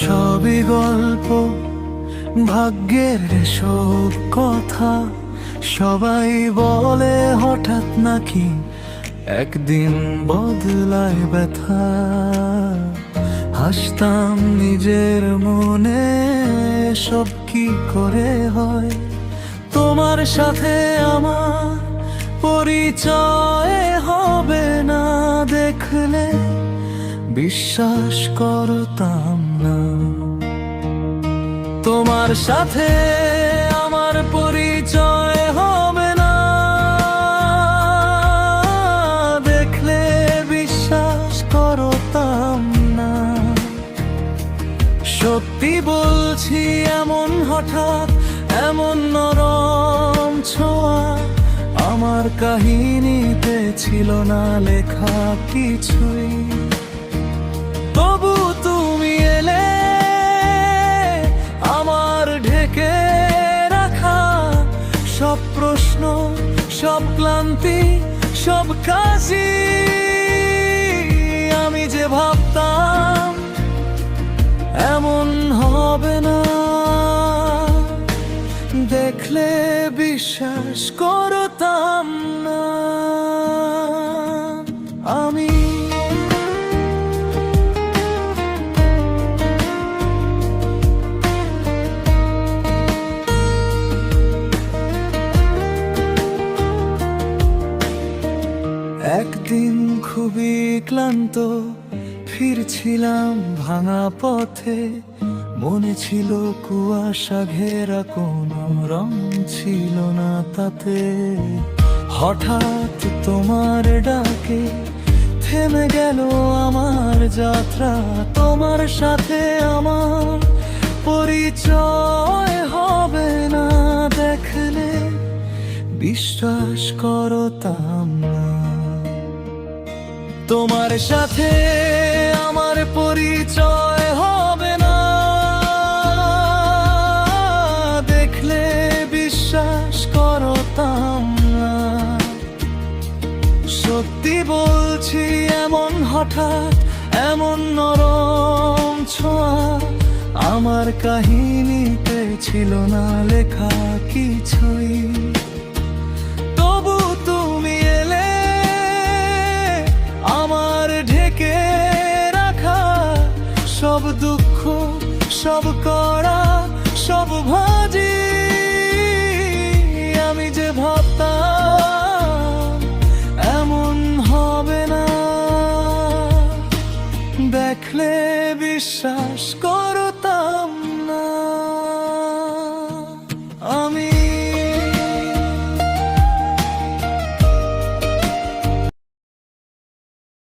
সবই গল্প, ভাগ্যের সব কথা। সবাই বলে হঠাৎ নাকি একদিন বদলায় ব্যথা। হাসতাম নিজের মনে, সব কি করে হয়। তোমার সাথে আমার পরিচয় হবে না, দেখলে বিশ্বাস করতাম না। তোমার সাথে আমার পরিচয় হবে না, দেখলে বিশ্বাস করতাম না। সত্যি বলছি, এমন হঠাৎ, এমন নরম ছোঁয়া আমার কাহিনীতে ছিল না লেখা কিছুই। তবু তুমি এলে, আমার ঢেকে রাখা সব প্রশ্ন, সব ক্লান্তি, সব কাশি। আমি যে ভাবতাম এমন হবে না, দেখলে বিশ্বাস করতাম না। আমি একদিন খুবই ক্লান্ত ফিরছিলাম ভাঙা পথে। মনে ছিল কুয়াশা ঘেরা, কোনো রং ছিল না তাতে। হঠাৎ তোমার ডাকে থেমে গেল আমার যাত্রা। তোমার সাথে আমার পরিচয় হবে না, দেখলে বিশ্বাস করতাম না। তোমার সাথে আমার পরিচয় হবে না, দেখলে বিশ্বাস করতাম না। সত্যি বলছি, এমন হঠাৎ, এমন নরম ছোঁয়া আমার কাহিনীতে ছিল না লেখা কিছুই। তবু তুমি এলে, আমার ঢেকে রাখা সব দুঃখ, সব করা, সব ভাজি। আমি যে ভাবতাম এমন হবে না, দেখলে বিশ্বাস করতাম।